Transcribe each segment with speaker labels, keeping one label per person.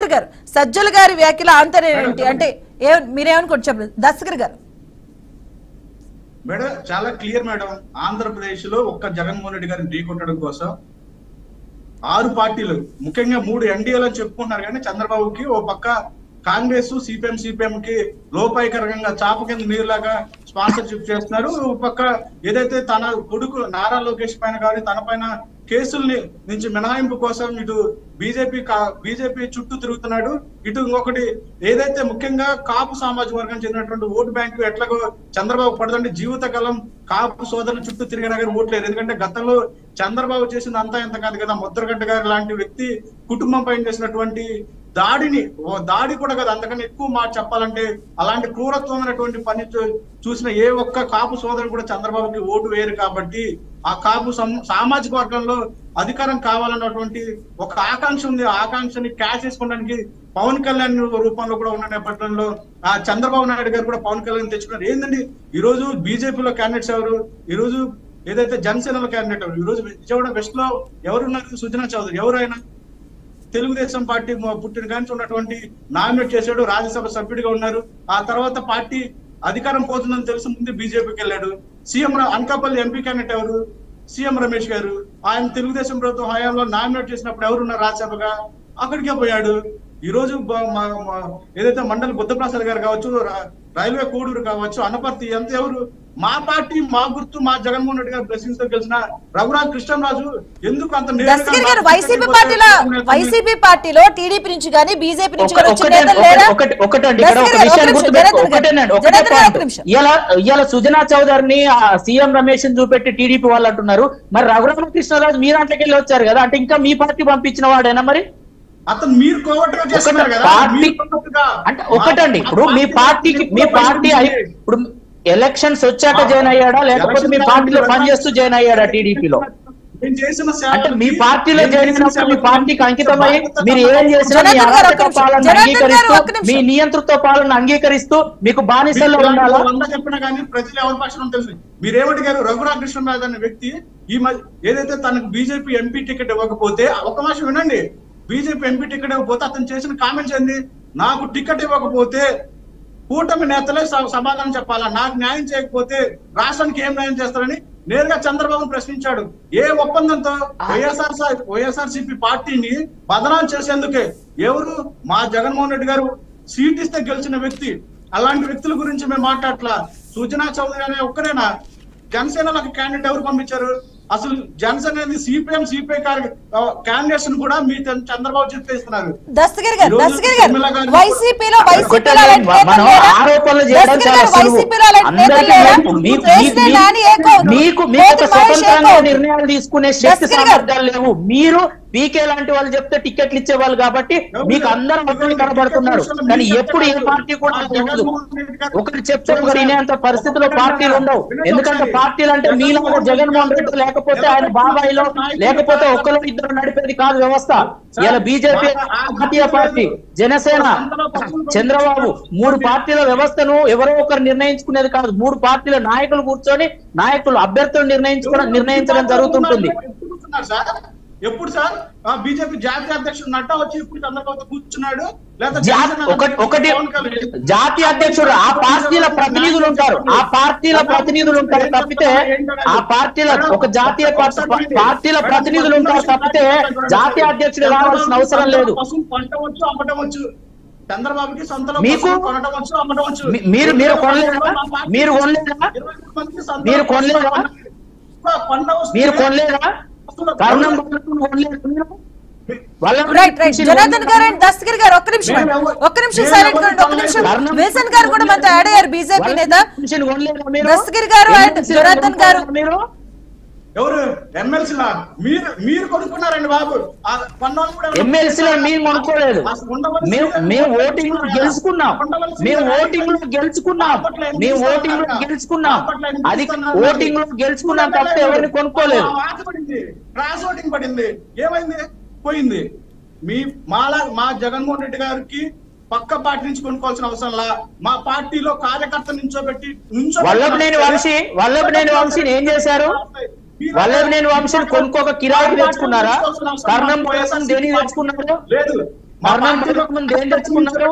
Speaker 1: దస్తగిరి గారు, సజ్జల గారి వ్యాఖ్యల ఆంతర్యం ఏంటి అంటే మీరేమనుకోండి చెప్పండి దస్తగిరి గారు.
Speaker 2: మేడం చాలా క్లియర్ మేడం. ఆంధ్రప్రదేశ్ లో ఒక్క జగన్మోహన్ రెడ్డి గారిని ఢీకొట్టడం కోసం 6 పార్టీలు, ముఖ్యంగా 3 ఎన్డీఏలు అని చెప్పుకుంటున్నారు కానీ చంద్రబాబుకి ఓ పక్క కాంగ్రెస్, సిపిఎం కి లోపాయకరంగా చాప కింద నీరులాగా స్పాన్సర్షిప్ చేస్తున్నారు. ఓ పక్క ఏదైతే తన కొడుకు నారా లోకేష్ పైన కానీ తన పైన కేసుల్ని నుంచి మినహాయింపు కోసం ఇటు బీజేపీ చుట్టూ తిరుగుతున్నాడు. ఇటు ఇంకొకటి ఏదైతే ముఖ్యంగా కాపు సామాజిక వర్గం చెందినటువంటి ఓటు బ్యాంకు ఎట్లాగో చంద్రబాబు పడదండి జీవితకాలం కాపు సోదరుల చుట్టూ తిరిగినా కానీ ఓట్లేదు. ఎందుకంటే గతంలో చంద్రబాబు చేసింది అంతా ఎంత కాదు కదా. ముద్రగడ్డ గారు లాంటి వ్యక్తి కుటుంబం పైన చేసినటువంటి దాడి కూడా కదా, అంతకన్నా ఎక్కువ మాట చెప్పాలంటే అలాంటి క్రూరత్వమైనటువంటి పని చూసిన ఏ ఒక్క కాపు సోదరుడు కూడా చంద్రబాబుకి ఓటు వేయరు. కాబట్టి ఆ కాపు సామాజిక వర్గంలో అధికారం కావాలన్నటువంటి ఒక ఆకాంక్ష ఉంది. ఆ ఆకాంక్షని క్యాష్ చేసుకోవడానికి పవన్ కళ్యాణ్ రూపంలో కూడా ఉన్న నేపథ్యంలో ఆ చంద్రబాబు నాయుడు గారు కూడా పవన్ కళ్యాణ్ తెచ్చుకున్నారు. ఏంటండి ఈ రోజు బీజేపీలో క్యాండిడేట్స్ ఎవరు, ఈ రోజు ఏదైతే జనసేనలో క్యాండిడేట్ ఎవరు, ఈ రోజు విజయవాడ వెస్ట్ లో ఎవరున్నారు, సుజనా చౌదరి ఎవరైనా తెలుగుదేశం పార్టీ పుట్టిన కానీ ఉన్నటువంటి నామినేట్ చేశాడు, రాజ్యసభ సభ్యుడిగా ఉన్నారు. ఆ తర్వాత పార్టీ అధికారం పోతుందని తెలిసి ముందు బీజేపీకి వెళ్ళాడు. సీఎం అనకాపల్లి ఎంపీ క్యాండిడేట్ ఎవరు, సీఎం రమేష్ గారు. ఆయన తెలుగుదేశం ప్రభుత్వం హయాంలో నామినేట్ చేసినప్పుడు ఎవరున్నారు రాజ్యసభగా, అక్కడికే పోయాడు. ఈ రోజు ఏదైతే మండలి బుద్ధప్రసాద్ గారు కావచ్చు, రైల్వే కోడూరు కావచ్చు, అనపర్తి ఎంత ఎవరు మా పార్టీ మా గుర్తు మా జగన్మోహన్ రెడ్డి గారు బ్లెస్సింగ్స్ తో గెలిచిన రఘురాజ్ కృష్ణరాజు ఎందుకు అంత
Speaker 1: వైసీపీ పార్టీలో టీడీపీ నుంచి కానీ బీజేపీ నుంచి
Speaker 3: ఇవాళ సుజనా చౌదరిని సీఎం రమేష్ చూపెట్టి టీడీపీ వాళ్ళు అంటున్నారు. మరి రఘురాజ్ కృష్ణరాజు మీ దాంట్లోకి వెళ్ళి వచ్చారు కదా, అంటే ఇంకా మీ పార్టీ పంపించిన వాడేనా? మరి
Speaker 2: అతను మీరు
Speaker 3: అంటే ఒకటండి, ఇప్పుడు మీ పార్టీ ఇప్పుడు ఎలక్షన్స్ వచ్చాక జాయిన్ అయ్యాడా లేకపోతే మీ పార్టీలో పనిచేస్తూ జాయిన్ అయ్యాడా టీడీపీలో? అంటే మీ పార్టీలో జాయిన్ అయినప్పుడు మీ పార్టీకి అంకితమై మీరు ఏం చేసినా మీ అరాచక పాలన అంగీకరిస్తూ మీ నియంతృత్వ పాలన అంగీకరిస్తూ మీకు బానిసల్లో ఉండాలా?
Speaker 2: చెప్పినా కానీ ప్రజలు ఎవరి పక్షం తెలుసు. మీరేమడిగారు? రఘురాజ్ కృష్ణరాజు అనే వ్యక్తి ఈ ఏదైతే తనకు బీజేపీ ఎంపీ టికెట్ ఇవ్వకపోతే, ఒక మాసం వినండి, బీజేపీ ఎంపీ టికెట్ ఇవ్వకపోతే అతను చేసిన కామెంట్స్ ఏంది, నాకు టికెట్ ఇవ్వకపోతే కూటమి నేతలే సమాధానం చెప్పాలా, నాకు న్యాయం చేయకపోతే రాష్ట్రానికి ఏం న్యాయం చేస్తారని నేరుగా చంద్రబాబు ప్రశ్నించాడు. ఏ ఒప్పందంతో? వైఎస్ఆర్సీపీ పార్టీని బదనాం చేసేందుకే. ఎవరు? మా జగన్మోహన్ రెడ్డి గారు సీట్ ఇస్తే గెలిచిన వ్యక్తి. అలాంటి వ్యక్తుల గురించి మేము మాట్లాడట్లా. సుజనా చౌదరి అనే ఒక్కరేనా? జనసేనలకు క్యాండిడేట్ ఎవరు పంపించారు? అసలు జనసేన సిపిఎం సిపిఐ క్యాండిడేట్స్ కూడా మీ చంద్రబాబు చెప్పేస్తున్నారు.
Speaker 3: నిర్ణయాలు తీసుకునే శక్తి సామర్థ్యాలు లేవు. మీరు పీకే లాంటి వాళ్ళు చెప్తే టికెట్లు ఇచ్చేవాళ్ళు కాబట్టి మీకు అందరూ మొత్తం కనబడుతున్నారు. కానీ ఎప్పుడు ఏ పార్టీ కూడా ఒకటి చెప్తే ఒకటి వినేంత పరిస్థితిలో పార్టీలు ఉండవు. ఎందుకంటే పార్టీలు అంటే మీలాగా జగన్మోహన్ రెడ్డి లేకపోతే ఆయన బాబాయిలో లేకపోతే ఒక్కరు ఇద్దరు నడిపేది కాదు వ్యవస్థ. ఇలా బీజేపీ జాతీయ పార్టీ, జనసేన, చంద్రబాబు 3 పార్టీల వ్యవస్థను ఎవరో ఒకరు నిర్ణయించుకునేది కాదు. 3 పార్టీల నాయకులు కూర్చొని నాయకులు అభ్యర్థులు నిర్ణయించడం జరుగుతుంటుంది.
Speaker 2: ఎప్పుడు సార్ బీజేపీ జాతీయ అధ్యక్షుడు నడ్డా వచ్చి ఇప్పుడు చంద్రబాబు కూర్చున్నాడు,
Speaker 3: ఒకటి జాతీయ అధ్యక్షుడు ఆ పార్టీల ప్రతినిధులు ఉంటారు, తప్పితే ఆ పార్టీల ఒక జాతీయ పార్టీల ప్రతినిధులు ఉంటారు తప్పితే జాతీయ అధ్యక్షుడు రావాల్సిన అవసరం లేదు.
Speaker 2: పంటవచ్చు అమ్మటవచ్చు, చంద్రబాబుకి సొంతలో
Speaker 3: మీకు
Speaker 2: కొనటవచ్చు అమ్మటవచ్చు.
Speaker 3: మీరు కొనలేదా?
Speaker 1: జనార్దన్ గారు అండ్ దస్తగిరి గారు ఒక్క నిమిషం సైలెంట్ గా ఒక్క నిమిషం. విల్సన్ గారు కూడా మనతో యాడ్ అయ్యారు, బీజేపీ నేత. దస్తగిరి గారు అండ్ జనార్దన్ గారు
Speaker 2: ఎవరు ఎమ్మెల్సీలా మీరు కొనుక్కున్నారండి బాబు.
Speaker 3: ఎమ్మెల్సీలో మేము కొనుక్కోలేదు, మేము ఓటింగ్ లో గెలుచుకున్నాం, అది ఓటింగ్ లో గెలుచుకున్నాం తప్ప ఎవరిని కొనుక్కోలేదు.
Speaker 2: క్రాస్ ఓటింగ్ పడింది, ఏమైంది? పోయింది. మా జగన్మోహన్ రెడ్డి గారికి పక్క పార్టీ నుంచి కొనుక్కోవాల్సిన అవసరంలా మా పార్టీలో కార్యకర్త నించోబెట్టి
Speaker 3: వల్లభనేని వంశీని ఏం చేశారు? వల్లభనేని వంశీని కొనుక్కోక కిరాయికి తెచ్చుకున్నారా? కర్ణం దేని తెచ్చుకున్నారు?
Speaker 2: లేదు,
Speaker 3: మరణం ముందు ఏం తెచ్చుకున్నారు?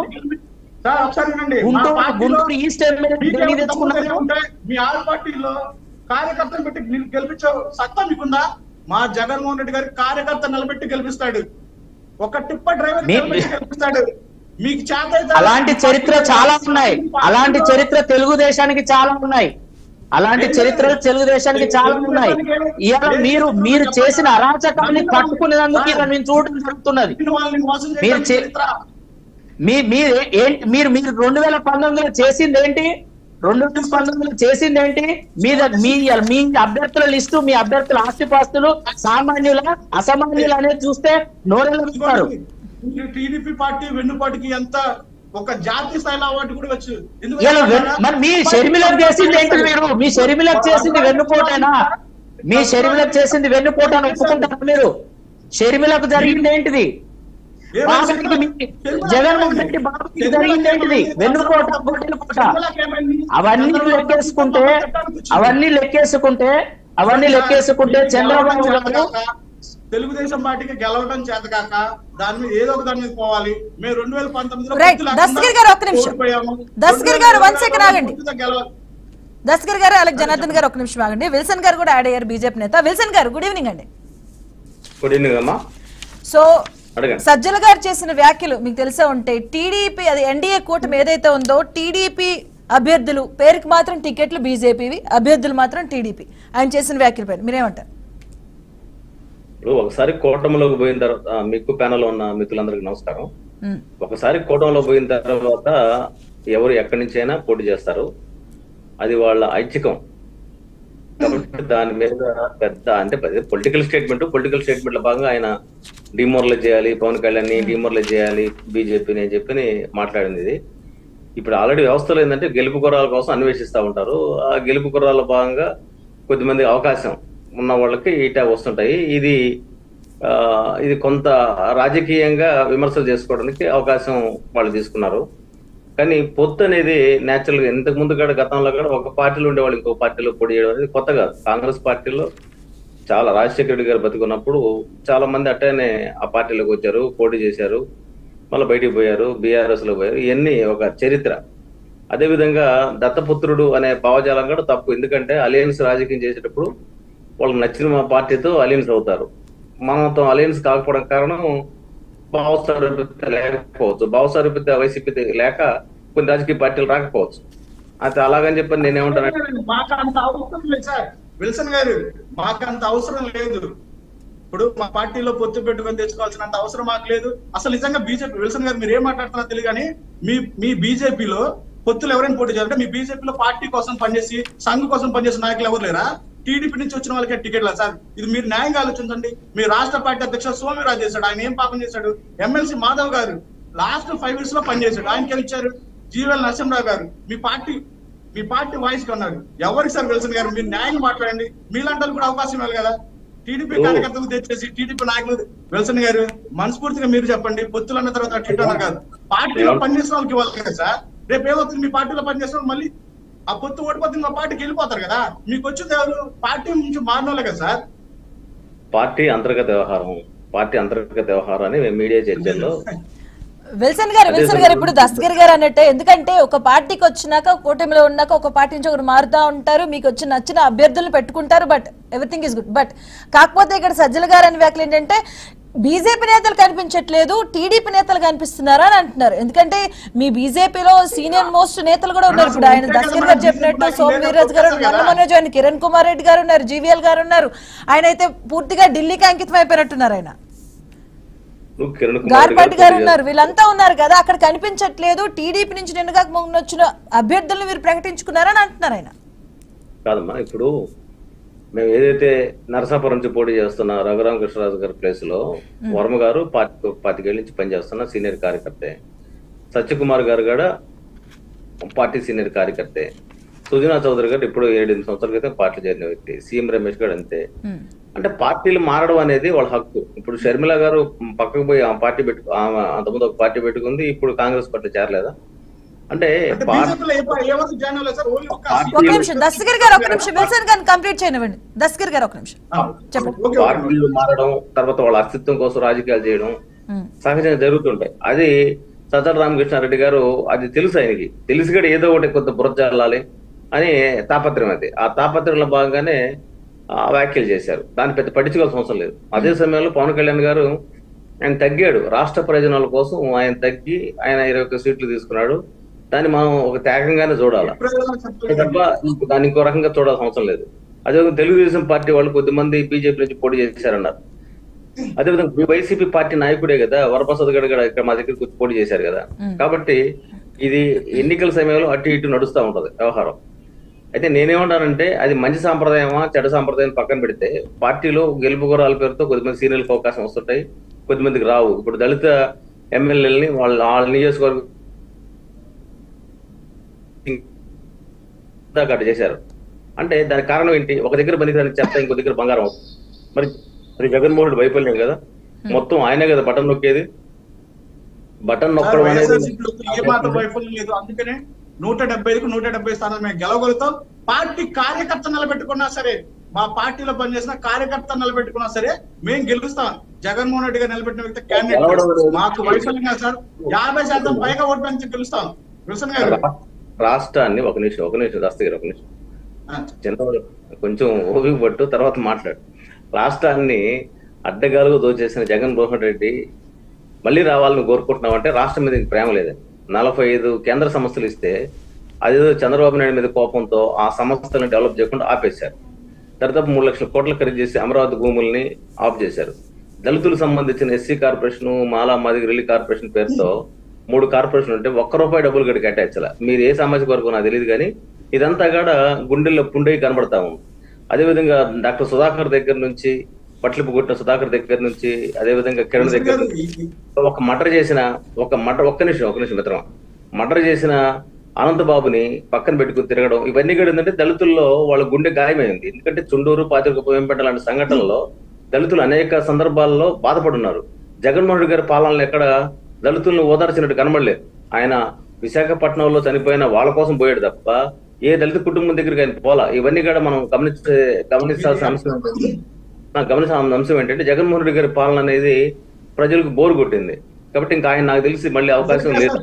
Speaker 2: సార్ ఒకసారి వినండి.
Speaker 3: గుంటూరు ఈస్ట్ ఎమ్మెల్యే తెచ్చుకున్నారు.
Speaker 2: మీ ఆరు పార్టీలో కార్యకర్తను పెట్టి గెలిపించే సత్తా మీకుందా? మా జగన్మోహన్ రెడ్డి గారి కార్యకర్త నిలబెట్టి గెలిపిస్తాడు. ఒక టిప్ప డ్రైవర్ గెలిపిస్తాడు. మీకు చేత
Speaker 3: అలాంటి చరిత్ర చాలా ఉన్నాయి. అలాంటి చరిత్ర తెలుగుదేశానికి చాలా ఉన్నాయి. అలాంటి చరిత్రలు తెలుగుదేశానికి చాలా ఉన్నాయి. ఇవాళ మీరు చేసిన అరాచకాన్ని పట్టుకునేందుకు ఇలా మేము చూడడం జరుగుతున్నది. మీరు 2019లో చేసింది ఏంటి? 2019లో చేసింది ఏంటి? మీ అభ్యర్థుల లిస్టు, మీ అభ్యర్థుల ఆస్తిపాస్తులు సామాన్యుల అసామాన్యులు అనేది చూస్తే నోరెళ్ళుతారు.
Speaker 2: టీడీపీ పార్టీ వెన్నుపాటికి ఎంత ఒక జాతీయ స్థాయిలో అవార్డు కూడా వచ్చు.
Speaker 3: మరి మీ షర్మిలకు చేసింది ఏంటి? మీరు మీ షర్మిలకు చేసింది వెన్నుపోటేనా? మీ షర్మిలకు చేసింది వెన్నుపోటాను ఒప్పుకుంటారా మీరు? షర్మిలకు జరిగింది ఏంటిది? జగన్మోహన్ రెడ్డి బాబుకి జరిగింది ఏంటిది? వెన్నుపోట, పోట. అవన్నీ లెక్కేసుకుంటే చంద్రబాబు గారు
Speaker 2: తెలుగుదేశం పార్టీకి గెలవడం చేత కాక దాని మీద ఏదో ఒక దాని మీద పోవాలి. మేము 2019లో
Speaker 1: దస్గిరి గారు 1 సెకండ్ ఆగండి. దస్గిరి గారు, అలాగే జనార్దన్ గారు 1 నిమిషం ఆగండి. విల్సన్ గారు కూడా యాడ్ అయ్యారు, బీజేపీ నేత. విల్సన్ గారు గుడ్ ఈవినింగ్ అండి.
Speaker 4: గుడ్ ఈవినింగ్ అమ్మా.
Speaker 1: సో సజ్జల గారు చేసిన వ్యాఖ్యలు మీకు తెలిసే ఉంటాయి. టీడీపీ, అది ఎన్డీఏ కూటమి ఏదైతే ఉందో, టీడీపీ అభ్యర్థులు పేరుకి మాత్రం టికెట్లు బీజేపీవి, అభ్యర్థులు మాత్రం టీడీపీ. ఆయన చేసిన వ్యాఖ్యల పైన మీరేమంటారు?
Speaker 4: ఇప్పుడు ఒకసారి కూటమిలోకి పోయిన తర్వాత, మీకు ప్యానల్ ఉన్న మిత్రులందరికీ నమస్కారం. ఒకసారి కూటమిలో పోయిన తర్వాత ఎవరు ఎక్కడి నుంచి అయినా పోటీ చేస్తారు. అది వాళ్ళ ఐచ్ఛికం. కాబట్టి దాని మీద పెద్ద అంటే పొలిటికల్ స్టేట్మెంట్ లో భాగంగా ఆయన డిమోరలైజ్ చేయాలి, పవన్ కళ్యాణ్ ని డిమోరలైజ్ చేయాలి, బీజేపీని అని చెప్పి మాట్లాడింది. ఇది ఇప్పుడు ఆల్రెడీ వ్యవస్థలో ఏంటంటే గెలుపు గుర్రాల కోసం అన్వేషిస్తూ ఉంటారు. ఆ గెలుపు గుర్రాల భాగంగా కొద్దిమంది అవకాశం ఉన్న వాళ్ళకి ఈటా వస్తుంటాయి. ఇది కొంత రాజకీయంగా విమర్శలు చేసుకోవడానికి అవకాశం వాళ్ళు తీసుకున్నారు. కానీ పొత్తు అనేది న్యాచురల్ గా ఇంతకు ముందు కూడా గతంలో కూడా ఒక పార్టీలో ఉండేవాళ్ళు ఇంకో పార్టీలో పోటీ చేయడం అనేది కొత్త కాదు. కాంగ్రెస్ పార్టీలో చాలా రాజశేఖర రెడ్డి గారు బతుకున్నప్పుడు చాలా మంది అట్టనే ఆ పార్టీలోకి వచ్చారు, పోటీ చేశారు, మళ్ళీ బయటికి పోయారు, బీఆర్ఎస్ లో పోయారు. ఇవన్నీ ఒక చరిత్ర. అదేవిధంగా దత్తపుత్రుడు అనే భావజాలం కూడా తప్పు. ఎందుకంటే అలయన్స్ రాజకీయం చేసేటప్పుడు వాళ్ళకి నచ్చిన పార్టీతో అలయన్స్ అవుతారు. మనతో అలయన్స్ కాకపోవడం కారణం భావసారూప్యత లేకపోవచ్చు, భావసారూప్యత వైసీపీ లేక కొన్ని రాజకీయ పార్టీలు రాకపోవచ్చు. అయితే అలాగని చెప్పి నేనేమంటాను,
Speaker 2: మాకు అంత అవసరం లేదు సార్. విల్సన్ గారు, మాకు అంత అవసరం లేదు. ఇప్పుడు మా పార్టీలో పొత్తు పెట్టుకొని తెచ్చుకోవాల్సినంత అవసరం మాకు లేదు. అసలు నిజంగా బీజేపీ, విల్సన్ గారు మీరు ఏం మాట్లాడుతున్నారో తెలియదు కానీ మీ బీజేపీలో పొత్తులు ఎవరైనా పోటీ చేయాలంటే మీ బీజేపీలో పార్టీ కోసం పనిచేసి, సంఘ్ కోసం పనిచేసిన నాయకులు ఎవరు లేరా? టీడీపీ నుంచి వచ్చిన వాళ్ళకే టికెట్లా సార్? ఇది మీరు న్యాయంగా ఆలోచించండి. మీ రాష్ట్ర పార్టీ అధ్యక్షుడు సోమిరాజు చేశాడు, ఆయన ఏం పాపం చేశాడు? ఎమ్మెల్సీ మాధవ్ గారు లాస్ట్ 5 years లో పనిచేశాడు, ఆయనకి ఇచ్చారు. జీవెల్ నరసింహరావు గారు మీ పార్టీ వాయిస్ కొన్నారు. ఎవరికి సార్ విల్సన్ గారు? మీరు న్యాయం మాట్లాడండి. మీలాంటి కూడా అవకాశం ఇవ్వాలి కదా. టీడీపీ కార్యకర్తలు తెచ్చేసి టీడీపీ నాయకులు. విల్సన్ గారు మనస్ఫూర్తిగా మీరు చెప్పండి, పొత్తులు అన్న తర్వాత టీడీ కాదు, పార్టీలో పనిచేసిన వాళ్ళకి ఇవ్వాలి కదా సార్. రేపు ఏమవుతుంది? మీ పార్టీలో పనిచేసిన వాళ్ళు మళ్ళీ ఆ పొత్తు ఓడిపోతుంది, మా పార్టీకి వెళ్ళిపోతారు కదా. మీకు వచ్చింది ఎవరు? పార్టీ నుంచి మారినోళ్ళే కదా సార్.
Speaker 4: పార్టీ అంతర్గత వ్యవహారం అని మీడియా చర్చల్లో
Speaker 1: విల్సన్ గారు ఇప్పుడు దస్తగిరి గారు అన్నట్టే. ఎందుకంటే ఒక పార్టీకి వచ్చినాక, కూటమిలో ఉన్నాక ఒక పార్టీ నుంచి ఒకరు మారుతా ఉంటారు, మీకు వచ్చి నచ్చిన అభ్యర్థులు పెట్టుకుంటారు, but everything is good. But కాకపోతే ఇక్కడ సజ్జల గారు అనే వ్యాఖ్యలు ఏంటంటే బీజేపీ నేతలు కనిపించట్లేదు, టీడీపీ నేతలు కనిపిస్తున్నారా అని అంటున్నారు. ఎందుకంటే మీ బీజేపీలో సీనియర్ మోస్ట్ నేతలు కూడా ఉన్నారు. ఇప్పుడు ఆయన దస్తగిరి గారు చెప్పినట్టు సోమ్ వీర్రాజు గారు, నల్ల మనోజ్, ఆయన కిరణ్ కుమార్ రెడ్డి గారు ఉన్నారు, జీవీఎల్ గారు ఉన్నారు. ఆయన అయితే పూర్తిగా ఢిల్లీకి అంకితం అయిపోయినట్టున్నారు. ఆయన గార్పాటి గారు ఉన్నారు, వీళ్ళంతా ఉన్నారు కదా, అక్కడ కనిపించట్లేదు. టీడీపీ నుంచి నిన్నగా వచ్చిన అభ్యర్థులను మీరు ప్రకటించుకున్నారని అంటున్నారు ఆయన.
Speaker 4: కాదమ్మా, ఇప్పుడు మేము ఏదైతే నరసాపురం నుంచి పోటీ చేస్తున్న రఘురామకృష్ణరాజు గారి ప్లేస్ లో వర్మ గారు 25 ఏళ్ళ నుంచి పనిచేస్తున్న సీనియర్ కార్యకర్తే, సత్యకుమార్ గారు కూడా పార్టీ సీనియర్ కార్యకర్తే, సుజనా చౌదరి గారు ఇప్పుడు 7-8 సంవత్సరాల క్రితం పార్టీ చేరిన వ్యక్తి, సీఎం రమేష్ గారు అంతే. అంటే పార్టీలు మారడం అనేది వాళ్ళ హక్కు. ఇప్పుడు షర్మిల గారు పక్కకు పోయి ఆ పార్టీ అంతకుముందు ఒక పార్టీ పెట్టుకుంది, ఇప్పుడు కాంగ్రెస్ పార్టీ చేరలేదా? అంటే పార్టీలు మారడం, తర్వాత వాళ్ళ అస్తిత్వం కోసం రాజకీయాలు చేయడం, సహజంగా జరుగుతుంటాయి. అది సజ్జల రామకృష్ణారెడ్డి గారు అది తెలుసు, ఆయనకి తెలిసి కూడా ఏదో ఒకటి కొంత బురద చల్లాలి అని తాపత్రయం. అది ఆ తాపత్రయంలో భాగంగానే వ్యాఖ్యలు చేశారు. దాన్ని పెద్ద పట్టించుకోవాల్సిన అవసరం లేదు. అదే సమయంలో పవన్ కళ్యాణ్ గారు ఆయన తగ్గాడు, రాష్ట్ర ప్రయోజనాల కోసం ఆయన తగ్గి ఆయన 21 సీట్లు తీసుకున్నాడు. దాన్ని మనం ఒక త్యాగంగానే చూడాలి తప్ప దాన్ని ఇంకో రకంగా చూడాల్సిన అవసరం లేదు. అదేవిధంగా తెలుగుదేశం పార్టీ వాళ్ళు కొద్దిమంది బీజేపీ నుంచి పోటీ చేశారన్నారు. అదేవిధంగా వైసీపీ పార్టీ నాయకుడే కదా వరప్రసాద్ గారు కూడా ఇక్కడ మా దగ్గరికి వచ్చి పోటీ చేశారు కదా. కాబట్టి ఇది ఎన్నికల సమయంలో అటు ఇటు నడుస్తూ ఉంటది వ్యవహారం. అయితే నేనేమంటానంటే అది మంచి సాంప్రదాయమా చెడ్డ సాంప్రదాయం పక్కన పెడితే పార్టీలో గెలుపు గురాల పేరుతో కొద్దిమంది సీనియర్లకు అవకాశం వస్తుంటాయి, కొద్దిమందికి రావు. ఇప్పుడు దళిత ఎమ్మెల్యేలని వాళ్ళ నియోజకవర్గం అటు చేశారు అంటే దానికి కారణం ఏంటి? ఒక దగ్గర పనికిరాని చెత్త ఇంకో దగ్గర బంగారం అవుతుంది. మరి జగన్మోహన్ రెడ్డి వైఫల్యం కదా, మొత్తం ఆయనే కదా బటన్ నొక్కేది. బటన్ నొక్కడం అనేది
Speaker 2: ఏమాత్రం వైఫల్యం లేదు. అందుకనే 175కు 170 స్థానాలు మేము గెలవగలుగుతాం. పార్టీ కార్యకర్త నిలబెట్టుకున్నా సరే, మా పార్టీలో పనిచేసిన కార్యకర్త నిలబెట్టుకున్నా సరే మేము గెలుస్తాం. జగన్మోహన్ రెడ్డి గారు నిలబెట్టిన వ్యక్తి క్యాండిడేట్. మాకు వైఫల్యం కాదు సార్, 50% పైగా ఓటు నుంచి గెలుస్తాం. విల్సన్ గారు
Speaker 4: రాష్ట్రాన్ని ఒక నిమిషం దస్తగిరి, ఒక నిమిషం చిన్న కొంచెం ఓపిక పట్టు, తర్వాత మాట్లాడు. రాష్ట్రాన్ని అడ్డగాలుగా దోచేసిన జగన్మోహన్ రెడ్డి మళ్ళీ రావాలని కోరుకుంటున్నాం అంటే రాష్ట్రం మీద ప్రేమ లేదని. 45 కేంద్ర సంస్థలు ఇస్తే అదేదో చంద్రబాబు నాయుడు మీద కోపంతో ఆ సంస్థలను డెవలప్ చేయకుండా ఆపేశారు. దాదాపు 3 లక్షల కోట్లు ఖరీదు చేసి అమరావతి భూముల్ని ఆఫ్ చేశారు. దళితులకు సంబంధించిన ఎస్సీ కార్పొరేషన్, మాలా మాదిగ రెల్లి కార్పొరేషన్ పేరుతో 3 కార్పొరేషన్ ఉంటే ₹1 డబ్బులు గడి కేటాయించాల. మీరు ఏ సామాజిక వర్గం నాకు తెలియదు కానీ ఇదంతా కూడా గుండెల్లో పుండై కనబడతా ఉంది. అదేవిధంగా డాక్టర్ సుధాకర్ దగ్గర నుంచి, పట్లిపు కొట్టిన సుధాకర్ దగ్గర నుంచి, అదేవిధంగా కిరణ్ దగ్గర నుంచి ఒక మర్డర్ చేసిన ఒక్క నిమిషం మిత్రం, మర్డర్ చేసిన అనంతబాబుని పక్కన పెట్టుకుని తిరగడం, ఇవన్నీ కూడా ఏంటంటే దళితుల్లో వాళ్ళ గుండె గాయమైంది. ఎందుకంటే చుండూరు, పాతిరికపేంపేట లాంటి సంఘటనల్లో దళితులు అనేక సందర్భాల్లో బాధపడున్నారు. జగన్మోహన్ రెడ్డి గారి పాలనలో ఎక్కడ దళితులను ఓదార్చినట్టు కనబడలేదు. ఆయన విశాఖపట్నంలో చనిపోయిన వాళ్ళ కోసం పోయాడు తప్ప ఏ దళిత కుటుంబం దగ్గరికి ఆయన పోలా. ఇవన్నీ కూడా మనం గమనించాల్సిన అంశం ఏంటంటే జగన్మోహన్ రెడ్డి గారి పాలన అనేది ప్రజలకు బోరు కొట్టింది. కాబట్టి ఇంకా ఆయన నాకు తెలిసి మళ్ళీ అవకాశం లేదు.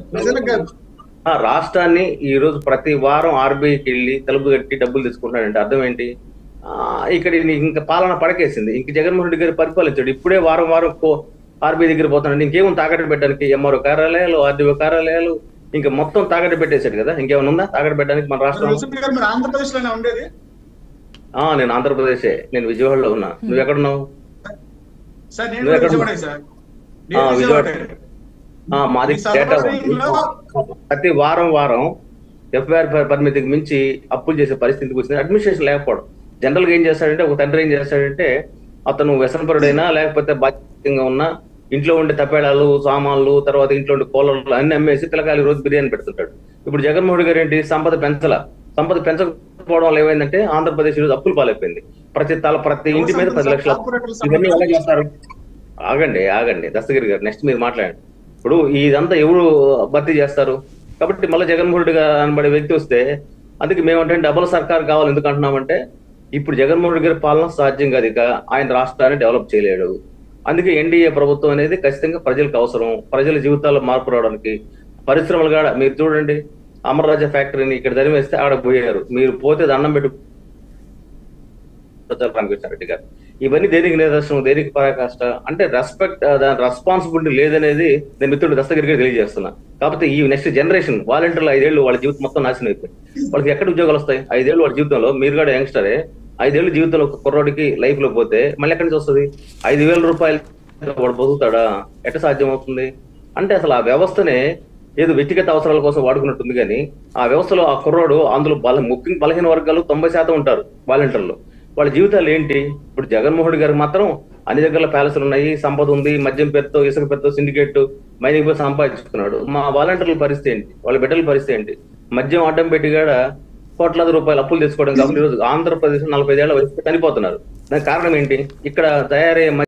Speaker 4: రాష్ట్రాన్ని ఈ రోజు ప్రతి వారం ఆర్బీఐకి వెళ్ళి తలుపు కట్టి డబ్బులు తీసుకుంటాడంటే అర్థం ఏంటి? ఇక్కడ ఇంకా పాలన పడకేసింది. ఇంక జగన్మోహన్ రెడ్డి గారు పరిపాలించాడు. ఇప్పుడే వారం ఆర్బీఐ దగ్గర పోతాడు. ఇంకేమో తాకట్టు పెట్టడానికి ఎంఆర్ఓ కార్యాలయాలు, ఆర్డీఓ కార్యాలయాలు ఇంకా మొత్తం తాకట్టు పెట్టేశాడు కదా. ఇంకేమైనా ఉందా తాకట్టు పెట్టడానికి మన రాష్ట్రం?
Speaker 2: ఆంధ్రప్రదేశ్ లోనే ఉండేది.
Speaker 4: నేను ఆంధ్రప్రదేశే, నేను విజయవాడలో ఉన్నా. నువ్వు ఎక్కడున్నావు? విజయవాడ. మాది డేటా ప్రతి వారం ఎఫ్ఐఆర్ పరిమితికి మించి అప్పులు చేసే పరిస్థితికి వచ్చింది. అడ్మినిస్ట్రేషన్ లేకపోవడం. జనరల్ గా ఏం చేస్తాడంటే ఒక తండ్రి ఏం చేస్తాడంటే అతను వ్యసనపరుడైనా లేకపోతే బాధ్యతంగా ఉన్నా ఇంట్లో ఉండే తప్పేళాలు, సామాన్లు, తర్వాత ఇంట్లో ఉండే కూలర్లు అన్ని అమ్మేసి పిల్లకాయలు రోజు బిర్యానీ పెడుతుంటాడు. ఇప్పుడు జగన్మోహన్ గారు ఏంటి సంపద పెంచకపోవడం వల్ల ఏమైందంటే ఆంధ్రప్రదేశ్ ఈరోజు అప్పులు పాలైపోయింది. ప్రతి ఇంటి మీద 10 లక్షల. ఇవన్నీ ఎలా చేస్తారు? ఆగండి దస్తగిరి గారు, నెక్స్ట్ మీరు మాట్లాడండి. ఇప్పుడు ఇదంతా ఎవరు భర్తీ చేస్తారు? కాబట్టి మళ్ళీ జగన్మోహన్ రెడ్డి గారు అనబడే వ్యక్తి వస్తే, అందుకే మేమంటే డబుల్ సర్కార్ కావాలి. ఎందుకు అంటున్నామంటే ఇప్పుడు జగన్మోహన్ రెడ్డి గారి పాలన సాధ్యం కాదు, ఇక ఆయన రాష్ట్రాన్ని డెవలప్ చేయలేడు. అందుకే ఎన్డీఏ ప్రభుత్వం అనేది ఖచ్చితంగా ప్రజలకు అవసరం. ప్రజల జీవితాల్లో మార్పు రావడానికి పరిశ్రమలు కూడా మీరు చూడండి, అమరరాజా ఫ్యాక్టరీని ఇక్కడ తరిమేస్తే ఆడ పోయారు. మీరు పోతే దండం పెట్టు రామకృష్ణారెడ్డి గారు. ఇవన్నీ దేనికి నిదర్శనం, దేనికి పరాకాష్ట అంటే రెస్పాన్సిబిలిటీ లేదనేది నేను మిత్రుడు దస్తగిరి గారు తెలియజేస్తున్నా. కాకపోతే ఈ నెక్స్ట్ జనరేషన్ వాలంటీర్లు 5 ఏళ్ళు వాళ్ళ జీవితం మొత్తం నాశనం అయిపోయింది. వాళ్ళకి ఎక్కడ ఉద్యోగాలు వస్తాయి? 5 ఏళ్ళు వాళ్ళ జీవితంలో, మీరు కూడా యంగ్స్టరే, 5 ఏళ్ళు జీవితంలో ఒక కుర్రోడికి లైఫ్ లో పోతే మళ్ళీ ఎక్కడి నుంచి వస్తుంది? 5,000 రూపాయలు వాడు బతుకుతాడా? ఎట్ట సాధ్యం అవుతుంది? అంటే అసలు ఆ వ్యవస్థనే ఏదో వ్యక్తిగత అవసరాల కోసం వాడుకున్నట్టుంది. కానీ ఆ వ్యవస్థలో ఆ కుర్రోడు అందులో ముఖ్యంగా బలహీన వర్గాలు 90% ఉంటారు వాలంటీర్లు. వాళ్ళ జీవితాలు ఏంటి? ఇప్పుడు జగన్మోహన్ గారు మాత్రం అన్ని దగ్గర ప్యాలెస్లు ఉన్నాయి, సంపద ఉంది, మద్యం పేరుతో, ఇసుక పేరుతో, సిండికేట్, మైనింగ్ పేరు సంపాదించుకున్నాడు. మా వాలంటీర్ల పరిస్థితి ఏంటి? వాళ్ళ బిడ్డల పరిస్థితి ఏంటి? మద్యం అడ్డం పెట్టి కూడా కోట్లాది రూపాయలు అప్పులు తెచ్చుకోవడం. కాబట్టి ఈరోజు ఆంధ్రప్రదేశ్ 45 ఏళ్ల వయసు చనిపోతున్నారు. దానికి కారణం ఏంటి? ఇక్కడ తయారయ్యే